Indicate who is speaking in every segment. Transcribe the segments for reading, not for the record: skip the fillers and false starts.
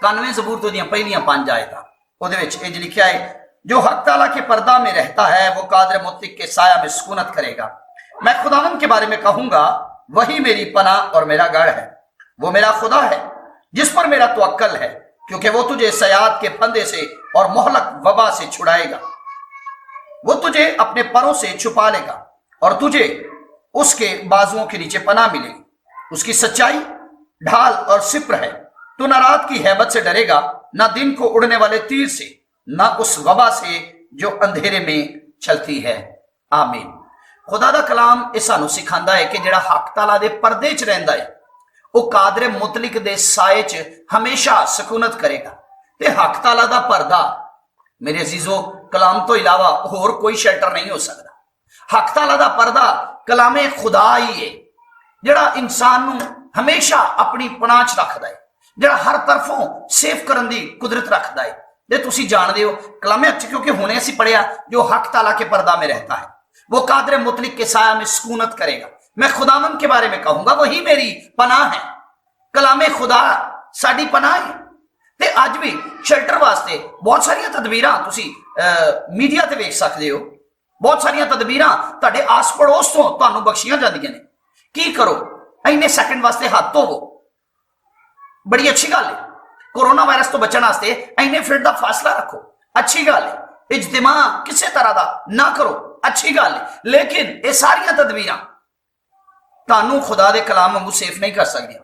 Speaker 1: 91 ज़बूर तो दियां पहलियां 5 आयतां उहदे विच इंज लिखिया है, जो हक ताला के पर्दा में रहता है वो कादिर मुतलक के साया में सुकूनत करेगा। मैं खुदावंद के बारे में कहूंगा, वही मेरी पनाह और मेरा गढ़ है। वो मेरा खुदा है जिस पर मेरा तवक्कल है, क्योंकि वो तुझे सयाद के फंदे से और मोहलक वबा से छुड़ाएगा। वो तुझे अपने परों से छुपा लेगा और तुझे उसके बाजुओं के नीचे पनाह मिलेगी। उसकी सच्चाई ढाल और सिप्र है। तू न रात की हैबत से डरेगा, न दिन को उड़ने वाले तीर से, न उस वबा से जो अंधेरे में चलती है। आमीन। खुदा दा कलाम ये सानू सिखांदा है कि जिहड़ा हक ताला दे पर्दे च रहिंदा है वह कादरे मुतलक दे साए च हमेशा सुकूनत करेगा। ते हक ताला दा पर्दा मेरे अजीजों कलाम तो इलावा होर कोई शेल्टर नहीं हो सकता। हक ताला दा पर्दा कलामे खुदा ही है जिहड़ा इंसान नू हमेशा अपनी पनाह च रखदा है, जिहड़ा हर तरफों सेफ करन दी कुदरत रखदा है। जे तुसी जानदे हो कलामे च, क्योंकि हुणे असीं पढ़िया जो हक ताला के पर्दा में रहता है वो कादरे मुतलक के साया में सुकूनत करेगा। मैं खुदावंद के बारे में कहूंगा, वही मेरी पनाह है। कलामे खुदा साडी पनाह है। ते अज भी शेल्टर वास्ते बहुत सारिया तदबीरां तुसी मीडिया ते वेख सकदे हो। बहुत सारिया तदबीरां तुहाडे आस पड़ोस तो तुहानू बख्शियां जांदियां ने। की करो, इन्ने सैकंड वास्ते हाथ धोवो, बड़ी अच्छी गल है। कोरोना वायरस तो बचने वास्ते इन्ने फीट का फासला रखो, अच्छी गल है। इज्तिमा किसी तरह का ना करो, अच्छी गल है। लेकिन ये सारिया तदबीरां तुहानू खुदा दे कलाम वांगू सेफ नहीं कर सकदियां।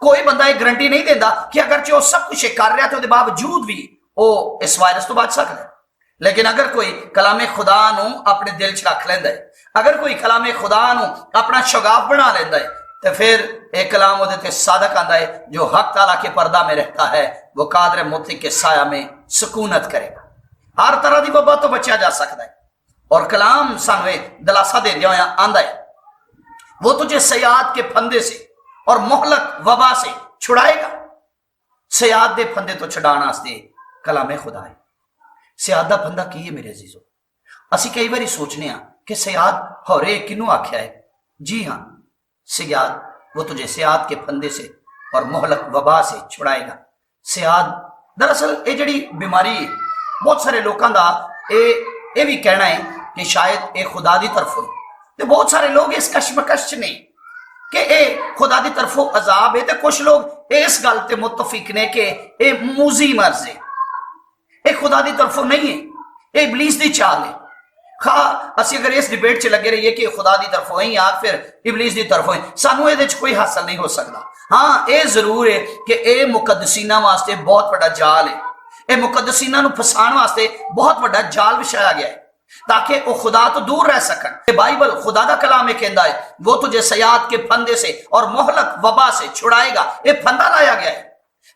Speaker 1: कोई बंदा ये गारंटी नहीं देता कि अगर जो सब कुछ कर रहा तो बावजूद भी वो इस वायरस तो बच सकता है। लेकिन अगर कोई कलामे खुदा नू अपने दिल च रख लेंदा है, अगर कोई कलामे खुदा नू अपना शगाफ बना लेंदा है, तो फिर एक कलाम उहदे ते सादक आंदा है, जो हक ताला के पर्दा में रहता है वो कादर मुतलक के साया में सुकूनत करेगा। हर तरह की वबा तो बचा जा सकता है। और कलाम सानू दिलासा देंदिया होया आंदा है, वो तुझे सयाद के फंदे से और मोहलक वबा से छुड़ाएगा। सयाद दे फंदे तो छुड़ाने वास्ते कलामे खुदा है। सयाद दा फंदा की है मेरे अजीजों? असी कई बार सोचने कि सयाद होरे किनू आख्या है। जी हाँ, सयाद वो तुझे सयाद के फंदे से और मोहलक वबा से छुड़ाएगा। सयाद दरअसल ये जड़ी बीमारी बहुत सारे लोगों का ये भी कहना है कि शायद ये खुदा की तरफों, तो बहुत सारे लोग इस कशमकश नहीं कि ये खुदा की तरफों अजाब है, तो कुछ लोग इस गल ते मुतफिक ने कि ये मूजी मर्ज है, ये खुदा की तरफों नहीं है, ये इबलीस की चाल है। खा असी अगर इस डिबेट च लगे रहिए कि खुदा की तरफों ही या फिर इबलीस की तरफों ही, सानू ये कोई हासिल नहीं हो सकता। हाँ, ये जरूर है कि यह मुकदसीना वास्ते बहुत बड़ा जाल है। यह मुकदसीना नू फसाण वास्ते बहुत बड़ा जाल बिछाया गया है ताकि वह खुदा तो दूर रह सकन। बाइबल खुदा का कलाम में कहता है, वो तुझे सयाद के फंदे से और मोहलक वबा से छुड़ाएगा। यह फंदा लाया गया है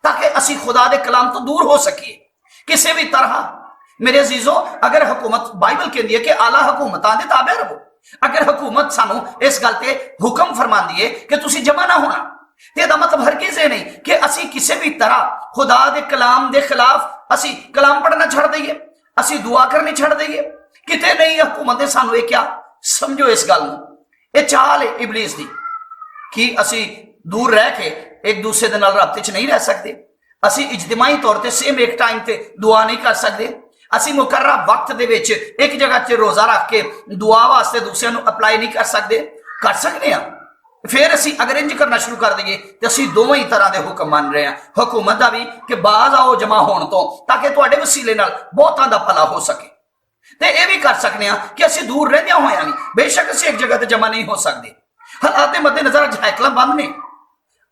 Speaker 1: ताकि असी खुदा के कलाम तो दूर हो सकिए किसी भी तरह। मेरे अजीजों, अगर हुकूमत बाइबल कहती है कि आला हुकूमतां दे ताबे रहो, अगर हुकूमत सानू इस गल ते हुक्म फरमांदी है कि तुसी जमा ना होना, तो मतलब हरगिज़ ये नहीं कि असी किसी भी तरह खुदा दे कलाम दे खिलाफ असी कलाम पढ़ना छड़ दईए, असी दुआ करनी छड़ दईए, किते नहीं। हुकूमत ने सानू ये क्या समझो इस गल नूं, ये चाल है इबलीस दी कि असी दूर रह के एक दूसरे दे नाल राबते च नहीं रह सकते। असी इज्तिमाई तौर पर सेम एक टाइम ते दुआ नहीं कर सकते। असी मुकर्रा वक्त दे विच एक जगह से रोजा रख के दुआ वास्ते दूसरे नूं अप्लाई नहीं कर सकते। कर सकते हैं फिर असी अगर इंज करना शुरू कर दईए तो असी दोवें ही तरह के हुक्म मान रहे हैं, हुकूमत का भी कि बाज आओ जमा होने तो, ताकि तुहाडे वसीले नाल बहुतां दा भला हो सके। तो यह भी कर सकते हैं कि असी दूर रहंदियां होइयां भी बेशक असी एक जगह से जमा नहीं हो सकते। हालात के मद्देनजर अज हैकल बंद ने,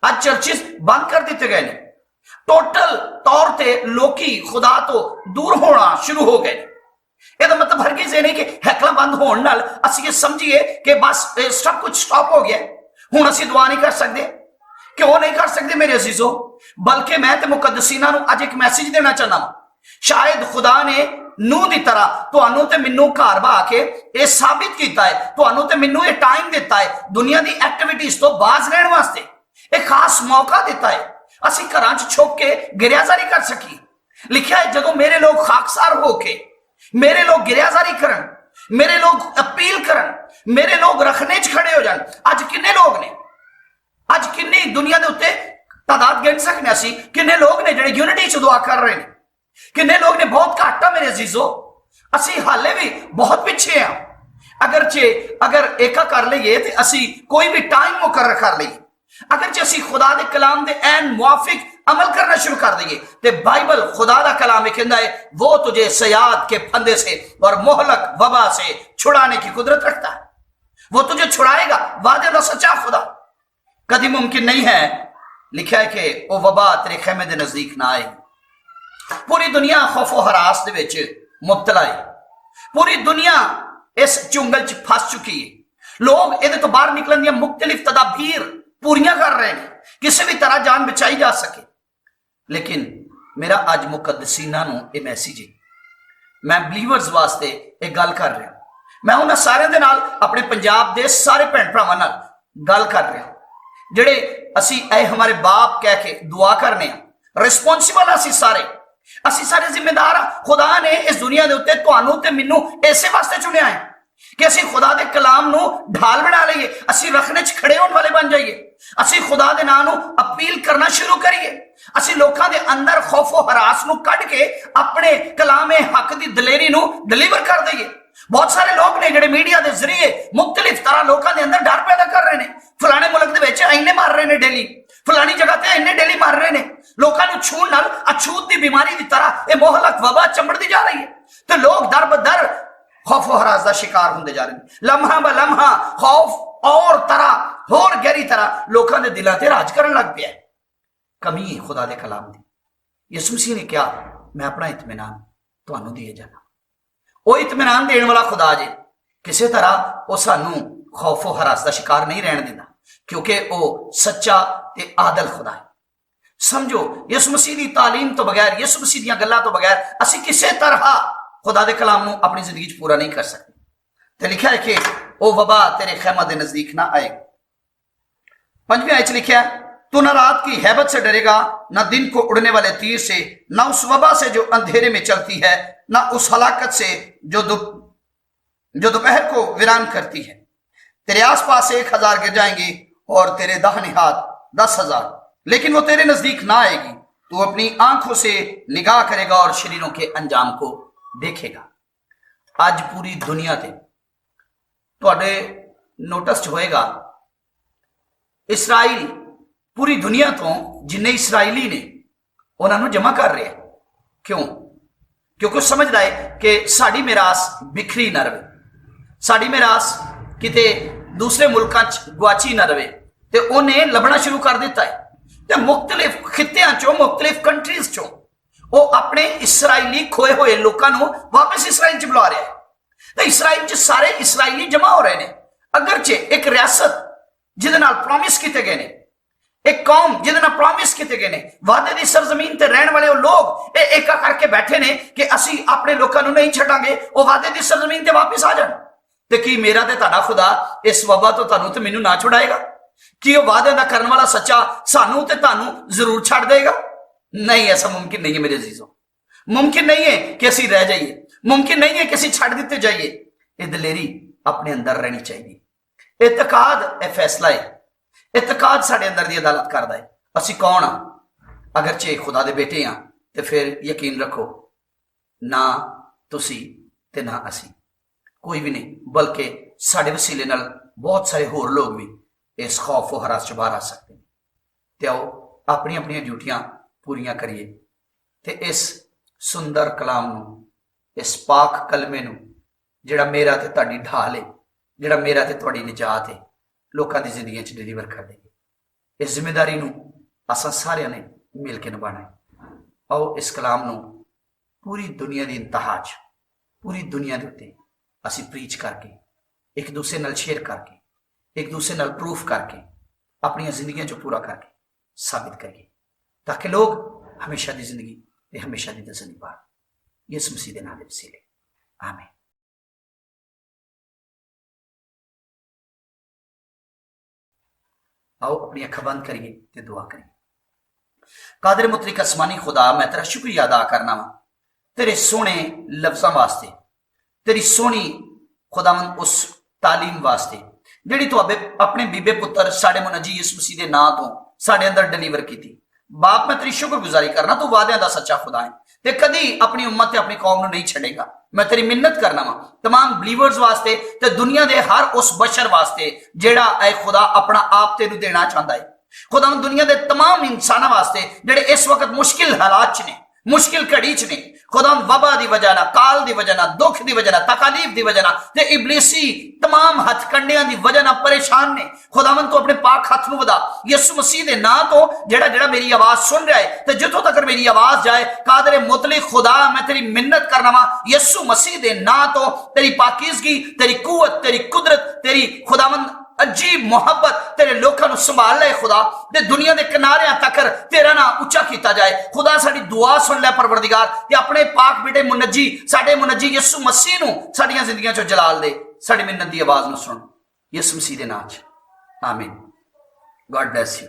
Speaker 1: अज चर्चिस बंद कर दिते गए ने, टोटल तौर पर लोकी खुदा तो दूर होना शुरू हो गए। यह मतलब हरगिज़ ये नहीं कि हैकल बंद होने नाल असी ये समझिए कि बस सब कुछ स्टॉप हो गया, हुण असी दुआ नहीं कर सकते। क्यों नहीं कर सकते मेरे अजीजों? बल्कि मैं तो मुकदसीना नूं अज एक मैसेज देना चाहना वां। शायद खुदा ने नूह की तरह तुहानू ते मैनू घर बहा के यह साबित किया है, तुहानू ते मैनू ये टाइम दिता है दुनिया की एक्टिविटीज तो बाज रहने वास्ते, एक खास मौका दिता है असी घरां च छुप के गिरयाजारी कर सकी। लिखा है, जदों मेरे लोग खाकसार होके मेरे लोग गिरयाजारी करन, मेरे लोग अपील करन, मेरे लोग रखने च खड़े हो जान। अज किन्ने लोग ने, अज किन्नी दुनिया के उत्ते तादाद गिन सकने असी किन्ने लोग ने जिहड़े यूनिटी च दुआ कर रहे हैं, किन्ने लोग ने बहुत घट आ मेरे अजीजो। असी हाले भी बहुत पिछे हाँ। अगर एका कर लीए तो असी कोई भी टाइम मुकर्रर कर लीए, अगर जे असी खुदा दे कलाम दे ऐन मुआफिक अमल करना शुरू कर दिए तो बाइबल खुदा दा कलाम कहता है वो तुझे सयाद के फंदे से और मोहलक वबा से छुड़ाने की कुदरत रखता है। वो तुझे छुड़ाएगा, वादे दा सच्चा खुदा। कभी मुमकिन नहीं है, लिखा है कि वो वबा तेरे खेमे दे नजदीक ना आए। पूरी दुनिया खौफो हरास दे विच मुब्तला है, पूरी दुनिया इस चुंगल च फस चुकी है। लोग ये तो बाहर निकलने दी मुख्तलिफ तदाबीर पूरियां कर रहे हैं, किसी भी तरह जान बचाई जा सके। लेकिन मेरा अज मुकदसीना नूं ये मैसेज है, मैं बिलीवर्स वास्ते एक गल कर रहा। मैं उन्हां सारे दे नाल अपने पंजाब दे सारे भैन भरावां नाल गल कर रहा, जिहड़े असी ऐ हमारे बाप कह के दुआ करने, रिस्पोंसिबल असी सारे जिम्मेदार हाँ। खुदा ने इस दुनिया के उत्ते तुहानू ते मैनू इसे वास्ते चुनिया है कि असी खुदा दे कलाम नू ढाल बना लईए, असी रखने च खड़े होने वाले बन जाइए, असी खुदा दे नाम नू अपील करना शुरू करिए, असी लोकां दे अंदर खौफो हरास नू कढ के अपने कलामे हक दी दलेरी नू डिलीवर कर दईए। बहुत सारे लोग ने जिहड़े मीडिया के जरिए मुख्तलिफ तरह लोगों के अंदर डर पैदा कर रहे हैं। फलाने मुल्क दे विच इन्ने मार रहे हैं डेली, फलानी जगह ते इन्ने डेली मार रहे हैं। लोगों को छूण नाल अछूत की बीमारी की तरह यह मोहलक वबा चमड़ती जा रही है, तो लोग दर बदर खौफो हरास का शिकार होंगे जा रहे हैं। लम्हा ब लम्हा खौफ और तरह होर गहरी तरह लोगों के दिलों से राज करन लग पिया। कमी है खुदा दे कलाम दी। यीशु मसीह ने कहा मैं अपना इत्मीनान तुहानू दिए जाना। वो इत्मीनान देने वाला खुदा जे, किसी तरह वो सानू खौफो हरास का शिकार नहीं रहने देता, क्योंकि वो सच्चा ते आदल खुदा है। समझो, यीशु मसीह की तालीम तो बगैर, यीशु मसीह दी गल्लां तो बगैर असी किसी तरह खुदा दे कलाम नू अपनी जिंदगी च पूरा नहीं कर सकते। तो लिखा है कि वो वबा तेरे खैमा दे नजदीक ना आए। 5वीं आयत लिखा है तू न रात की हैबत से डरेगा, न दिन को उड़ने वाले तीर से, न उस वबा से जो अंधेरे में चलती है, न उस हलाकत से जो दोपहर को वीरान करती है। तेरे आसपास 1000 गिर जाएंगे और तेरे दाहिने हाथ 10,000, लेकिन वो तेरे नजदीक ना आएगी। तू अपनी आंखों से निगाह करेगा और शरीरों के अंजाम को देखेगा। आज पूरी दुनिया ते तुहाडे नोटिस होएगा, इसराइल पूरी दुनिया तो जिन्ने इसराइली ने उन्होंने जमा कर रहे हैं। क्यों? क्योंकि समझदा है कि साड़ी मिरास बिखरी ना रहे, साड़ी मिरास किते दूसरे मुल्कां च गुआची ना रहे, तो उन्हें लभना शुरू कर दिता है। तो मुख्तलिफ खित्तियां चों, मुख्तलिफ कंट्रीज चों वो अपने इसराइली खोए हुए लोगों को वापस इसराइल च बुला रहा है। तो इसराइल च सारे इसराइली जमा हो रहे हैं। अगरचे एक रियासत जिहदे नाल प्रॉमिस किए गए हैं, एक कौम जिहदे नाल प्रॉमिस किए गए हैं, वादे दी सरजमीन ते रहने वाले लोग एका करके बैठे ने कि असी अपने लोगों को नहीं छड्डांगे, वो वादे दी सरजमीन ते वापस आ जाण। ते की मेरा ते तुहाडा खुदा इस वबा तो तुहानू ते मैनू ना छुड़ाएगा? कि वो वादे दा करने वाला सच्चा सानू ते तुहानू जरूर छड्ड देगा? नहीं, ऐसा मुमकिन नहीं है मेरे अजीजों। मुमकिन नहीं है कि असी रह जाइए, मुमकिन नहीं है कि असी छड्ड दिते जाइए। ये दलेरी अपने अंदर रहनी चाहिए। इतकाद यह फैसला है, इतकाद साडे अंदर दी अदालत करदा है। असी कौन हाँ? अगरचे खुदा दे बेटे हाँ, तो फिर यकीन रखो ना तुसी ते ना असी, कोई भी नहीं, बल्कि साडे वसीले नाल बहुत सारे होर लोग भी इस खौफ और हरास च बाहर आ सकते हैं। ते आओ अपनी अपनी ड्यूटियां पूरियां करिए ते इस सुंदर कलाम नू, इस पाक कलमे नू, जिहड़ा मेरा ते तुहाडी ढाल है, जिहड़ा मेरा ते तुहाडी निजात है, लोकां दी जिंदगी च डिलीवर कर देंगे। इस जिम्मेदारी नू असां सारियां ने मिल के निभाना है। आओ इस कलाम नू पूरी दुनिया दी इंतहा च, पूरी दुनिया दे उत्ते असीं प्रीच करके, एक दूसरे नाल शेयर करके, एक दूसरे नाल प्रूफ करके, अपनी जिंदगियां जो पूरा करके साबित करिए, ताकि लोग हमेशा की जिंदगी ते हमेशा की तसल्ली पान। यीशु मसीह दे नाम दे वसीले आमीन। आओ अपनी अखां बंद करिए ते दुआ करिए। कादिर मुतलक आसमानी खुदा, मैं तेरा शुक्रिया अदा करना वा तेरे सोहने लफ्जां वास्ते, तेरी सोहनी खुदावंद उस तालीम वास्ते जिहड़ी तू अपने बीबे पुत्र साडे मुनजी यीशु मसीह दे नां तो साडे अंदर डिलीवर की। बाप मैं तेरी शुक्रगुजारी करना, तू वादियां दा सच्चा खुदा है ते कदी अपनी उम्मत ते अपनी कौम नूं नहीं छड़ेगा। मैं तेरी मिन्नत करना वा तमाम बिलीवर्स वास्ते ते दुनिया दे हर उस बशर वास्ते जेड़ा ऐ खुदा अपना आप तेनू देना चाहता है। खुदा दुनिया के तमाम इंसानों वास्ते जेड़े इस वक्त मुश्किल हालात च ने, मुश्किल घड़ी च ने, खुदा वबा की वजह ना, काल की वजह ना, दुख की वजह ना, तकालीफ की वजह ना ते इबलीसी तमाम हथकंडियां की वजह ना परेशान ने। खुदावन तो अपने पाक हाथ नूं वधा यसु मसीह दे नां तो जेड़ा जेड़ा मेरी आवाज सुन रहा है ते जिथों तक मेरी आवाज जाए, कादरे मुतलिक खुदा मैं तेरी मिन्नत करना वा यसु मसीह दे नां तो तेरी पाकीज़गी, तेरी कुव्वत, तेरी कुदरत, तेरी खुदावन अजीब मोहब्बत तेरे लोगों को संभाल ले खुदा, ते दुनिया के किनारे तक तेरा ना उच्चा किया जाए। खुदा साडी दुआ सुन ले परवरदिगार, ते अपने पाक बेटे मुनज्जी साडे मुनज्जी यसु मसीह नूं साडीआं जिंदगियां चों जलाल दे। साडी मिन्नत दी आवाज नूं सुन यसु मसीह दे नाम च, आमीन। God bless you.